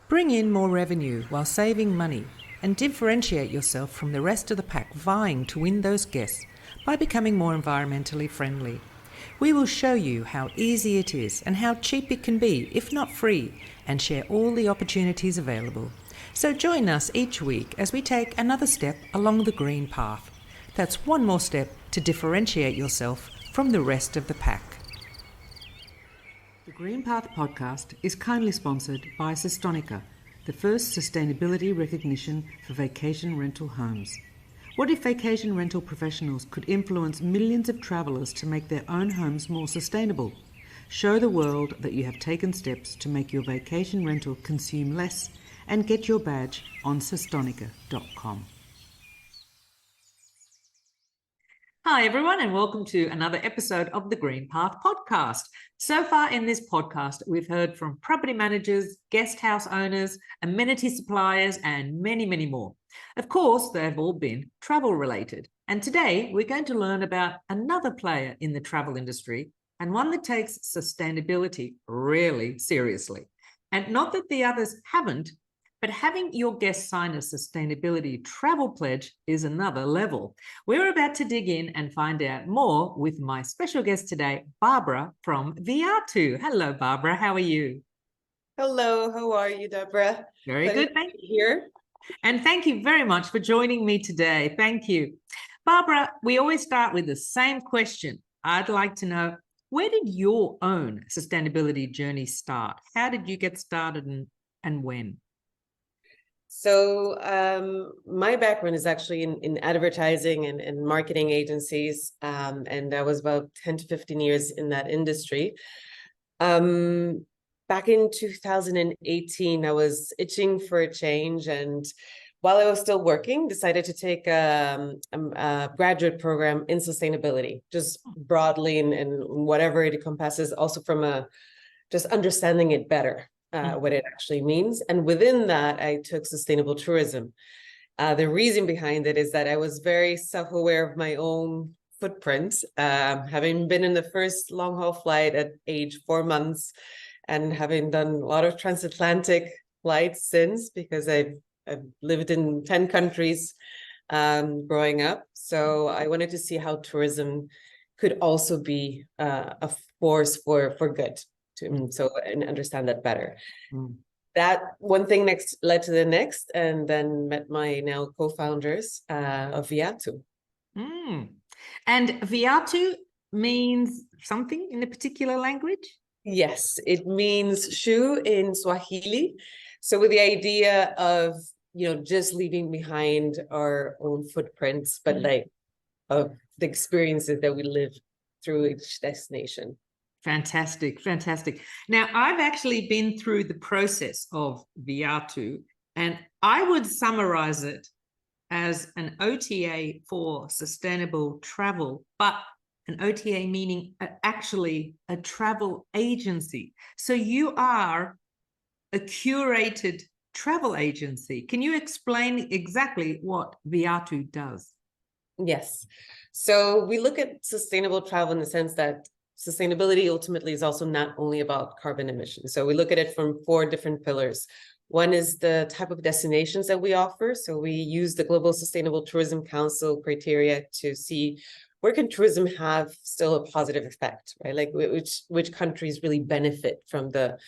Bring in more revenue while saving money and differentiate yourself from the rest of the pack vying to win those guests by becoming more environmentally friendly. We will show you how easy it is and how cheap it can be, if not free, and share all the opportunities available. So join us each week as we take another step along the green path. That's one more step to differentiate yourself from the rest of the pack. The Green Path podcast is kindly sponsored by Sestonica, the first sustainability recognition for vacation rental homes. What if vacation rental professionals could influence millions of travellers to make their own homes more sustainable? Show the world that you have taken steps to make your vacation rental consume less and get your badge on sestonica.com. Hi everyone, and welcome to another episode of the Green Path podcast. So far in this podcast, we've heard from property managers, guest house owners, amenity suppliers, and many, many more. Of course, they've all been travel related. And today we're going to learn about another player in the travel industry, and one that takes sustainability really seriously. And not that the others haven't, but having your guests sign a sustainability travel pledge is another level. We're about to dig in and find out more with my special guest today, Barbara from Viatu. Hello, Barbara. How are you? Hello. How are you, Deborah? Very good. Thank you. Here. And thank you very much for joining me today. Thank you. Barbara, we always start with the same question. I'd like to know, where did your own sustainability journey start? How did you get started and when? So my background is actually in advertising and marketing agencies, and I was about 10 to 15 years in that industry. Back in 2018, I was itching for a change, and while I was still working, decided to take a graduate program in sustainability, just broadly and whatever it encompasses, also from just understanding it better. What it actually means. And within that, I took sustainable tourism. The reason behind it is that I was very self-aware of my own footprint, having been in the first long-haul flight at age 4 months and having done a lot of transatlantic flights since, because I've lived in 10 countries growing up. So I wanted to see how tourism could also be a force for good. And understand that better. That one thing next led to the next, and then met my now co-founders of Viatu. And Viatu means something in a particular language? Yes, it means shoe in Swahili. So with the idea of, just leaving behind our own footprints, but of the experiences that we live through each destination. Fantastic, fantastic. Now, I've actually been through the process of Viatu, and I would summarize it as an OTA for sustainable travel, but an OTA meaning actually a travel agency. So you are a curated travel agency. Can you explain exactly what Viatu does? Yes. So we look at sustainable travel in the sense that sustainability ultimately is also not only about carbon emissions. So we look at it from 4 different pillars. One is the type of destinations that we offer. So we use the Global Sustainable Tourism Council criteria to see where can tourism have still a positive effect, right? Like which countries really benefit from the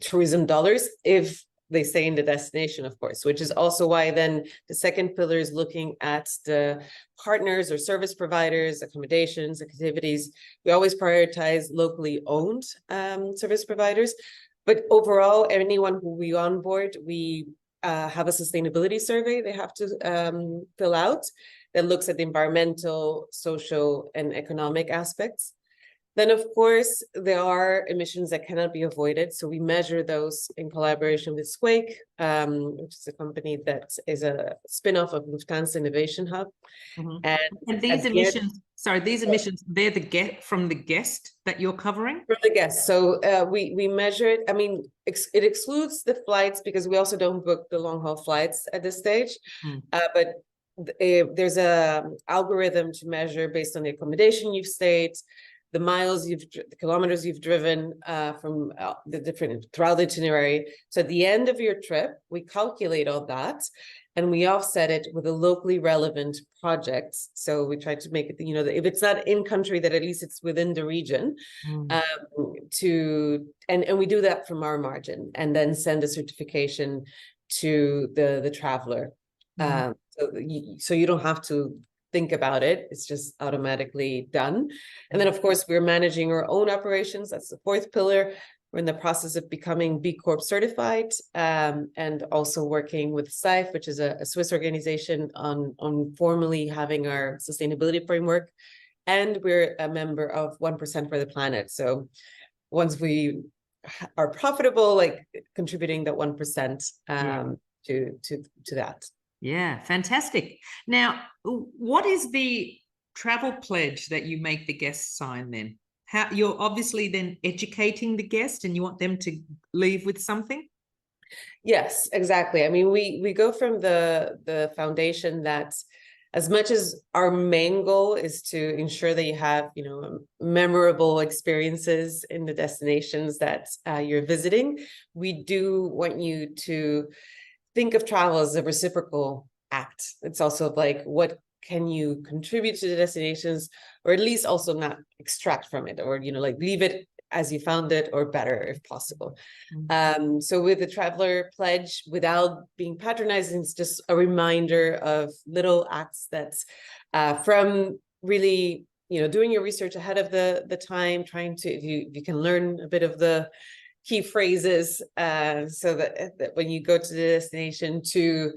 tourism dollars if they stay in the destination, of course, which is also why then the second pillar is looking at the partners or service providers, accommodations, activities. We always prioritize locally owned service providers, but overall, anyone who we onboard, we have a sustainability survey they have to fill out that looks at the environmental, social, and economic aspects. Then, of course, there are emissions that cannot be avoided. So we measure those in collaboration with Squake, which is a company that is a spin-off of Lufthansa Innovation Hub. And these emissions, they're from the guest that you're covering? For the guest. So we measure it. I mean, it excludes the flights because we also don't book the long-haul flights at this stage. But there's a algorithm to measure based on the accommodation you've stayed, the miles the kilometers you've driven from the different throughout the itinerary. So at the end of your trip, we calculate all that and we offset it with a locally relevant project. So we try to make it, you know, if it's not in country, that at least it's within the region. And we do that from our margin and then send a certification to the traveler. So you don't have to think about it, it's just automatically done. And then of course we're managing our own operations. That's the fourth pillar. We're in the process of becoming B Corp certified, and also working with SIFE, which is a Swiss organization, on formally having our sustainability framework. And we're a member of 1% for the Planet. So once we are profitable, like contributing that 1% to that. Yeah, fantastic. Now, what is the travel pledge that you make the guests sign then? How you're obviously then educating the guest and you want them to leave with something? Yes, exactly. I mean, we go from the foundation that as much as our main goal is to ensure that you have, you know, memorable experiences in the destinations that you're visiting, we do want you to think of travel as a reciprocal act. It's also like, what can you contribute to the destinations, or at least also not extract from it, or, you know, like leave it as you found it or better if possible. So with the traveler pledge, without being patronizing, it's just a reminder of little acts that's from really, you know, doing your research ahead of the time, trying to, if you can learn a bit of the key phrases, so that when you go to the destination, to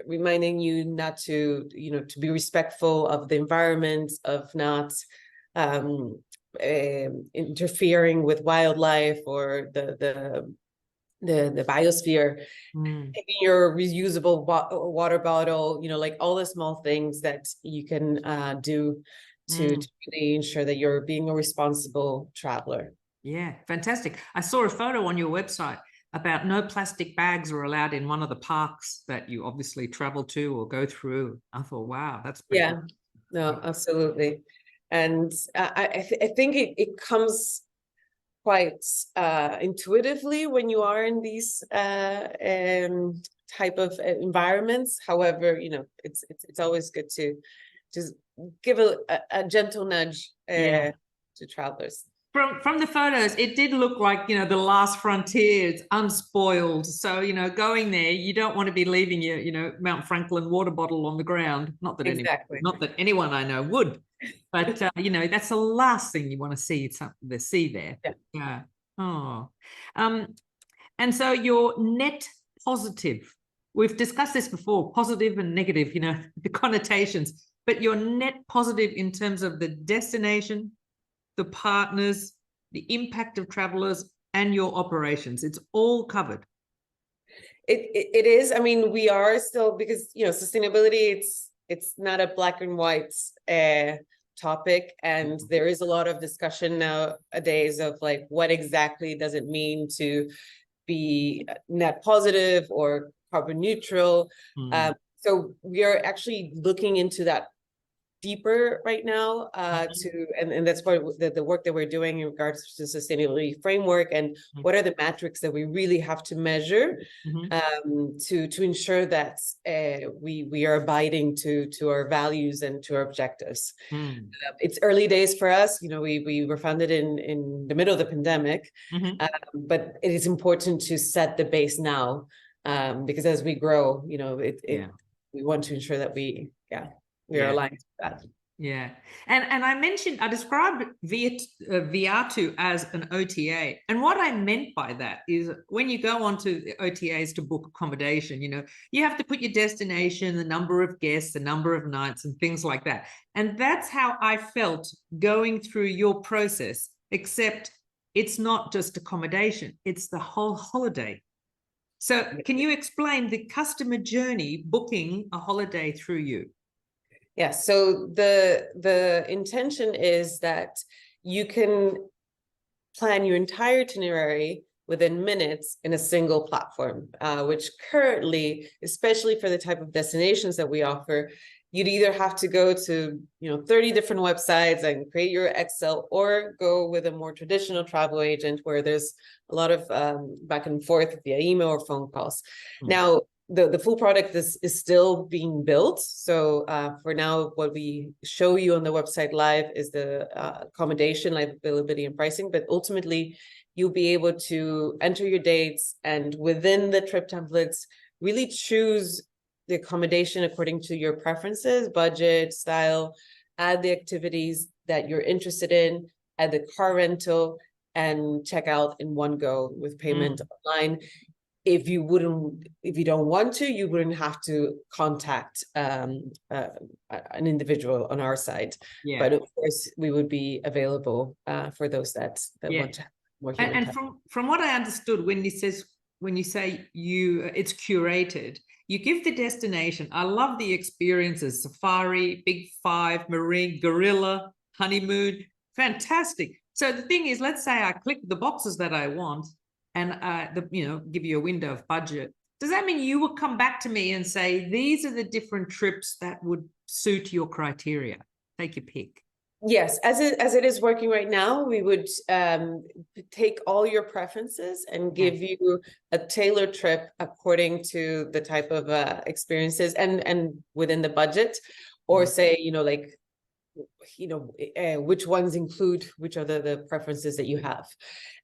reminding you not to, you know, to be respectful of the environment, of not interfering with wildlife or the biosphere, taking your reusable water bottle, you know, like all the small things that you can do to really ensure that you're being a responsible traveler. Yeah, fantastic. I saw a photo on your website about no plastic bags are allowed in one of the parks that you obviously travel to or go through. I thought, wow, that's pretty cool. No, absolutely. And I think it comes quite intuitively when you are in these type of environments. However, you know, it's always good to just give a gentle nudge to travelers. From the photos, it did look like, you know, the last frontier. It's unspoiled. So, you know, going there, you don't want to be leaving your, you know, Mount Franklin water bottle on the ground. Not that anyone I know would, but you know, that's the last thing you want to see there. Yeah. Oh, and so you're net positive. We've discussed this before, positive and negative, you know, the connotations, but you're net positive in terms of the destination, the partners, the impact of travelers, and your operations. It's all covered. It is. I mean, we are still, because, you know, sustainability, it's not a black and white topic, and there is a lot of discussion nowadays of like, what exactly does it mean to be net positive or carbon neutral. So we are actually looking into that deeper right now, and that's part of the work that we're doing in regards to sustainability framework, and what are the metrics that we really have to measure to ensure that we are abiding to our values and to our objectives. It's early days for us. You know, we were founded in the middle of the pandemic, but it is important to set the base now, because as we grow, you know, we want to ensure that we are aligned with that. Yeah. And I described Viatu as an OTA. And what I meant by that is when you go onto the OTAs to book accommodation, you know, you have to put your destination, the number of guests, the number of nights, and things like that. And that's how I felt going through your process, except it's not just accommodation, it's the whole holiday. So can you explain the customer journey booking a holiday through you? Yeah, so the intention is that you can plan your entire itinerary within minutes in a single platform, which currently, especially for the type of destinations that we offer, you'd either have to go to, 30 different websites and create your Excel, or go with a more traditional travel agent where there's a lot of back and forth via email or phone calls. Now, the full product is still being built. So for now, what we show you on the website live is the accommodation, like availability and pricing, but ultimately you'll be able to enter your dates and within the trip templates, really choose the accommodation according to your preferences, budget, style, add the activities that you're interested in, add the car rental, and check out in one go with payment online. If you don't want to, you wouldn't have to contact an individual on our side. Yeah. But of course, we would be available for those that want to have more human and from what I understood, when you say it's curated, you give the destination. I love the experiences: safari, Big Five, marine, gorilla, honeymoon. Fantastic. So the thing is, let's say I click the boxes that I want, and give you a window of budget. Does that mean you will come back to me and say, these are the different trips that would suit your criteria? Take your pick. Yes, as it is working right now, we would take all your preferences and give you a tailored trip according to the type of experiences and within the budget, or say, which ones include which are the preferences that you have.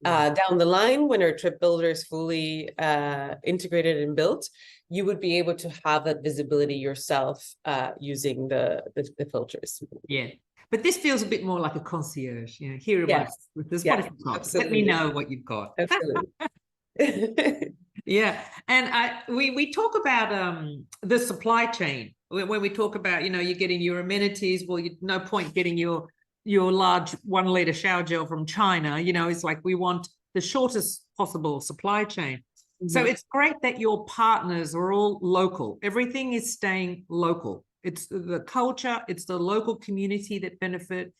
Down the line, when our trip builder is fully integrated and built, you would be able to have that visibility yourself using the filters. Yeah. But this feels a bit more like a concierge, here are my with this let me know what you've got. Absolutely. Yeah. And we talk about the supply chain. When we talk about, you're getting your amenities, well, no point getting your large 1 liter shower gel from China. It's like we want the shortest possible supply chain. So it's great that your partners are all local. Everything is staying local. It's the culture, it's the local community that benefit,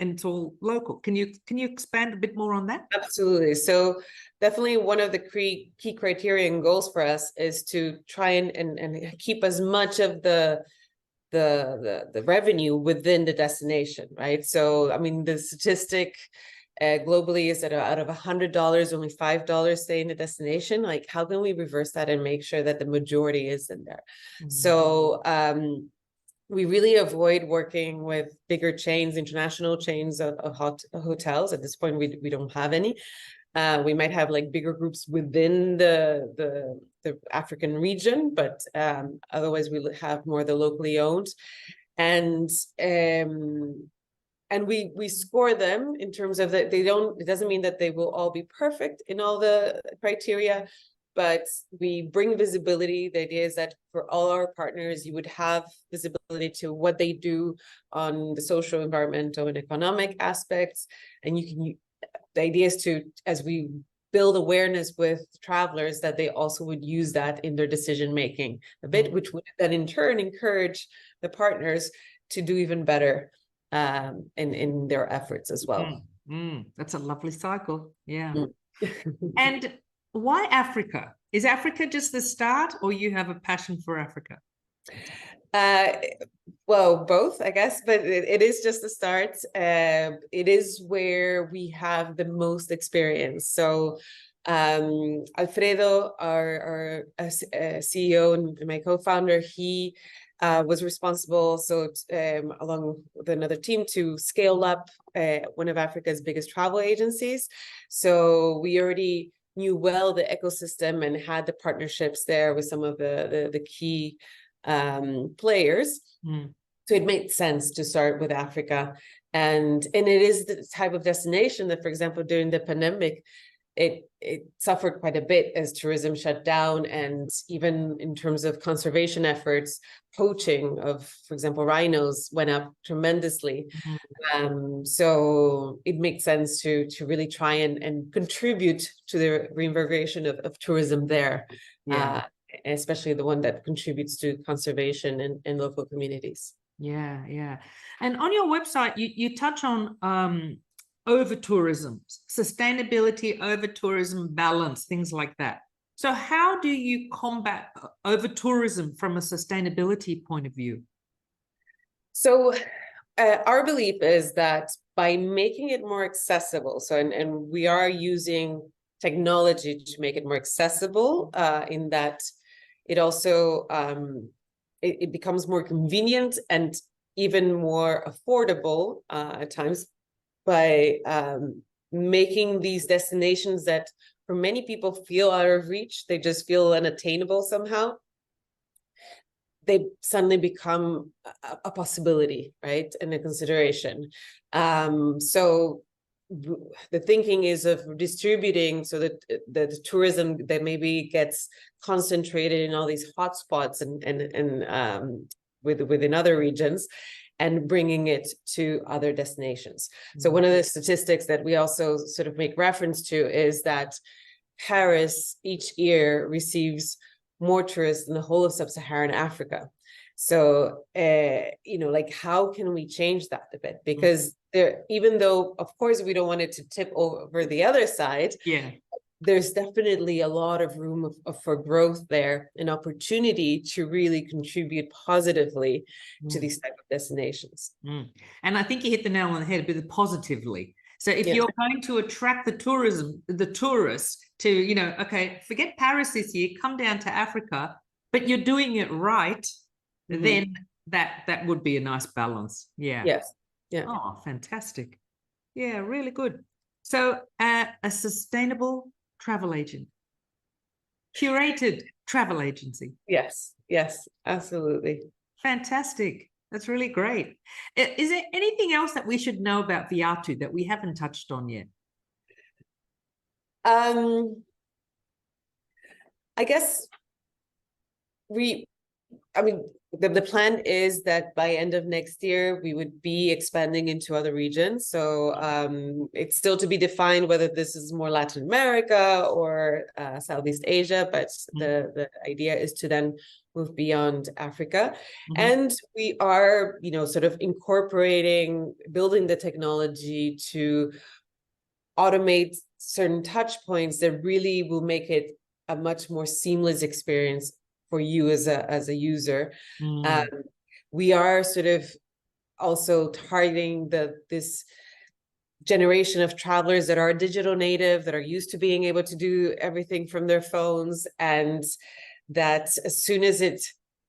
and it's all local. Can you expand a bit more on that? Absolutely. So definitely one of the key criteria and goals for us is to try and keep as much of the revenue within the destination, right? So, I mean, the statistic globally is that out of $100, only $5 stay in the destination. Like, how can we reverse that and make sure that the majority is in there? So we really avoid working with bigger chains, international chains of hotels. At this point, we don't have any. We might have like bigger groups within the African region, but otherwise we have more the locally owned. And we score them in terms of that it doesn't mean that they will all be perfect in all the criteria, but we bring visibility. The idea is that for all our partners, you would have visibility to what they do on the social, environmental, and economic aspects. And the idea is to, as we build awareness with travelers, that they also would use that in their decision-making a bit, which would then in turn encourage the partners to do even better in their efforts as well. That's a lovely cycle. Yeah. And why Africa? Is Africa just the start, or you have a passion for Africa? Well, both, I guess, but it is just the start. It is where we have the most experience. So Alfredo, our CEO and my co-founder, he was responsible, along with another team, to scale up one of Africa's biggest travel agencies. So we already knew well the ecosystem and had the partnerships there with some of the key players. So it made sense to start with Africa. And it is the type of destination that, for example, during the pandemic, it suffered quite a bit as tourism shut down, and even in terms of conservation efforts, poaching of, for example, rhinos went up tremendously. So it makes sense to really try and contribute to the reinvigoration of tourism there, especially the one that contributes to conservation in local communities. Yeah. And on your website, you touch on over tourism, sustainability, over tourism, balance, things like that. So how do you combat over tourism from a sustainability point of view? So our belief is that by making it more accessible, so and we are using technology to make it more accessible, in that it also it becomes more convenient and even more affordable at times by making these destinations that for many people feel out of reach, they just feel unattainable somehow. They suddenly become a possibility, right? And a consideration. So the thinking is of distributing so that the tourism that maybe gets concentrated in all these hotspots and within other regions, and bringing it to other destinations. So one of the statistics that we also sort of make reference to is that Paris each year receives more tourists than the whole of sub-Saharan Africa. So, like, how can we change that a bit? Because there, even though, of course, we don't want it to tip over the other side, there's definitely a lot of room for growth there, an opportunity to really contribute positively to these type of destinations. And I think you hit the nail on the head, but positively. So if you're going to attract the tourists to, okay, forget Paris this year, come down to Africa, but you're doing it right, then that would be a nice balance. Yeah. Yes. Yeah. Oh, fantastic. Yeah, really good. So a sustainable travel agent, curated travel agency. Yes. Yes, absolutely. Fantastic. That's really great. Is there anything else that we should know about Viatu that we haven't touched on yet? I guess the plan is that by end of next year, we would be expanding into other regions. So it's still to be defined whether this is more Latin America or Southeast Asia, but the idea is to then move beyond Africa. And we are, sort of building the technology to automate certain touch points that really will make it a much more seamless experience for you as a user. We are sort of also targeting this generation of travelers that are digital native, that are used to being able to do everything from their phones, and that as soon as it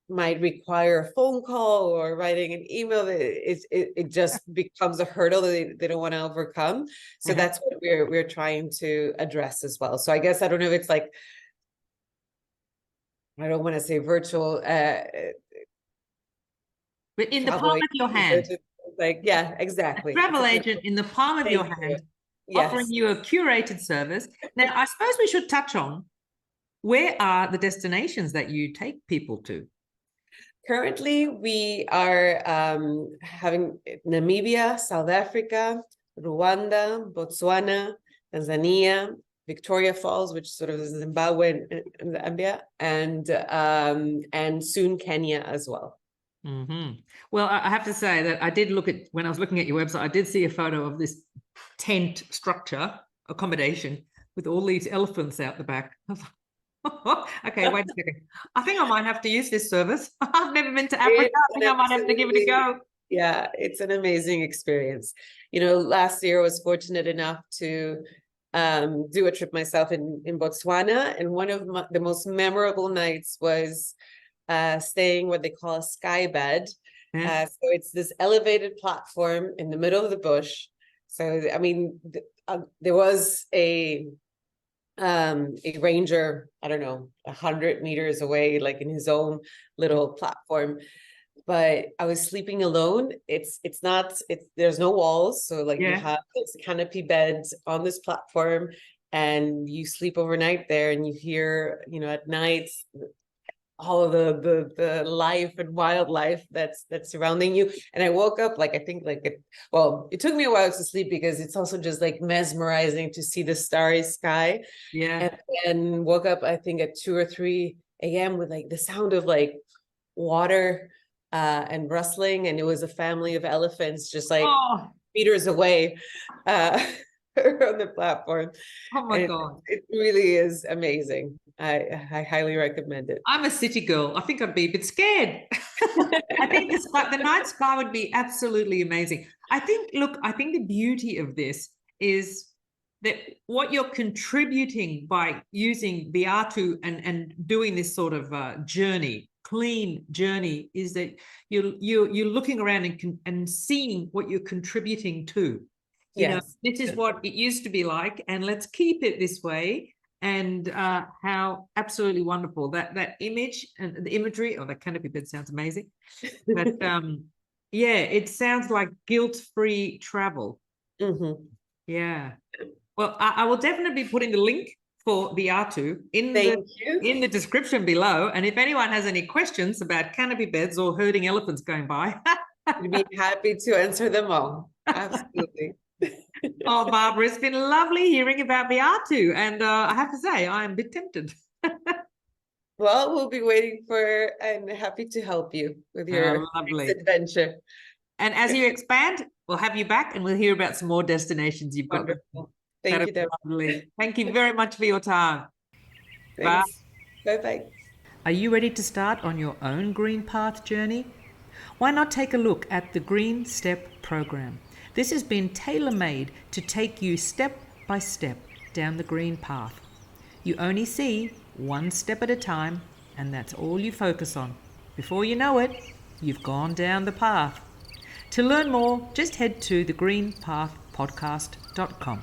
might require a phone call or writing an email, it just becomes a hurdle that they don't want to overcome. So that's what we're trying to address as well. So I guess, I don't know if it's like, I don't want to say virtual, but in the palm of your hand. Like, yeah, exactly. A travel agent in the palm of your hand, offering you a curated service. Now, I suppose we should touch on, where are the destinations that you take people to? Currently, we are having Namibia, South Africa, Rwanda, Botswana, Tanzania, Victoria Falls, which sort of is Zimbabwe and Zambia, and soon Kenya as well. Well, I have to say that I did when I was looking at your website, I did see a photo of this tent structure accommodation with all these elephants out the back. Okay, wait a second. I think I might have to use this service. I've never been to Africa. I think I might have to give it a go. Yeah, it's an amazing experience. Last year I was fortunate enough to do a trip myself in Botswana, and one of the most memorable nights was staying what they call a sky bed. So it's this elevated platform in the middle of the bush. So I mean, there was a ranger, I don't know, 100 meters away, like in his own little platform. But I was sleeping alone. There's no walls. So like you have this canopy bed on this platform, and you sleep overnight there, and you hear, at night, all of the life and wildlife that's surrounding you. And I woke up, like, I think it took me a while to sleep, because it's also just like mesmerizing to see the starry sky. And woke up, I think, at 2 or 3 a.m. with like the sound of like water and rustling, and it was a family of elephants just like meters away on the platform. Oh my God. It really is amazing. I highly recommend it. I'm a city girl. I think I'd be a bit scared. I think the night sky would be absolutely amazing. I think the beauty of this is that what you're contributing by using Viatu and doing this sort of clean journey, is that you're looking around and seeing what you're contributing to. Yes. This is what it used to be like, and let's keep it this way. And how absolutely wonderful that image and the imagery. Oh, that canopy bed sounds amazing. But yeah, it sounds like guilt-free travel. Mm-hmm. Yeah. Well, I will definitely be putting the link for Viatu in the description below. And if anyone has any questions about canopy beds or herding elephants going by, I'd be happy to answer them all. Absolutely. Oh, Barbara, it's been lovely hearing about Viatu, and I have to say, I am a bit tempted. Well, we'll be waiting for and happy to help you with your next adventure. And as you expand, we'll have you back and we'll hear about some more destinations you've got. Wonderful. Thank you, Deborah. Thank you very much for your time. Thanks. Bye-bye. Are you ready to start on your own Green Path journey? Why not take a look at the Green Step program? This has been tailor-made to take you step by step down the green path. You only see one step at a time, and that's all you focus on. Before you know it, you've gone down the path. To learn more, just head to thegreenpathpodcast.com.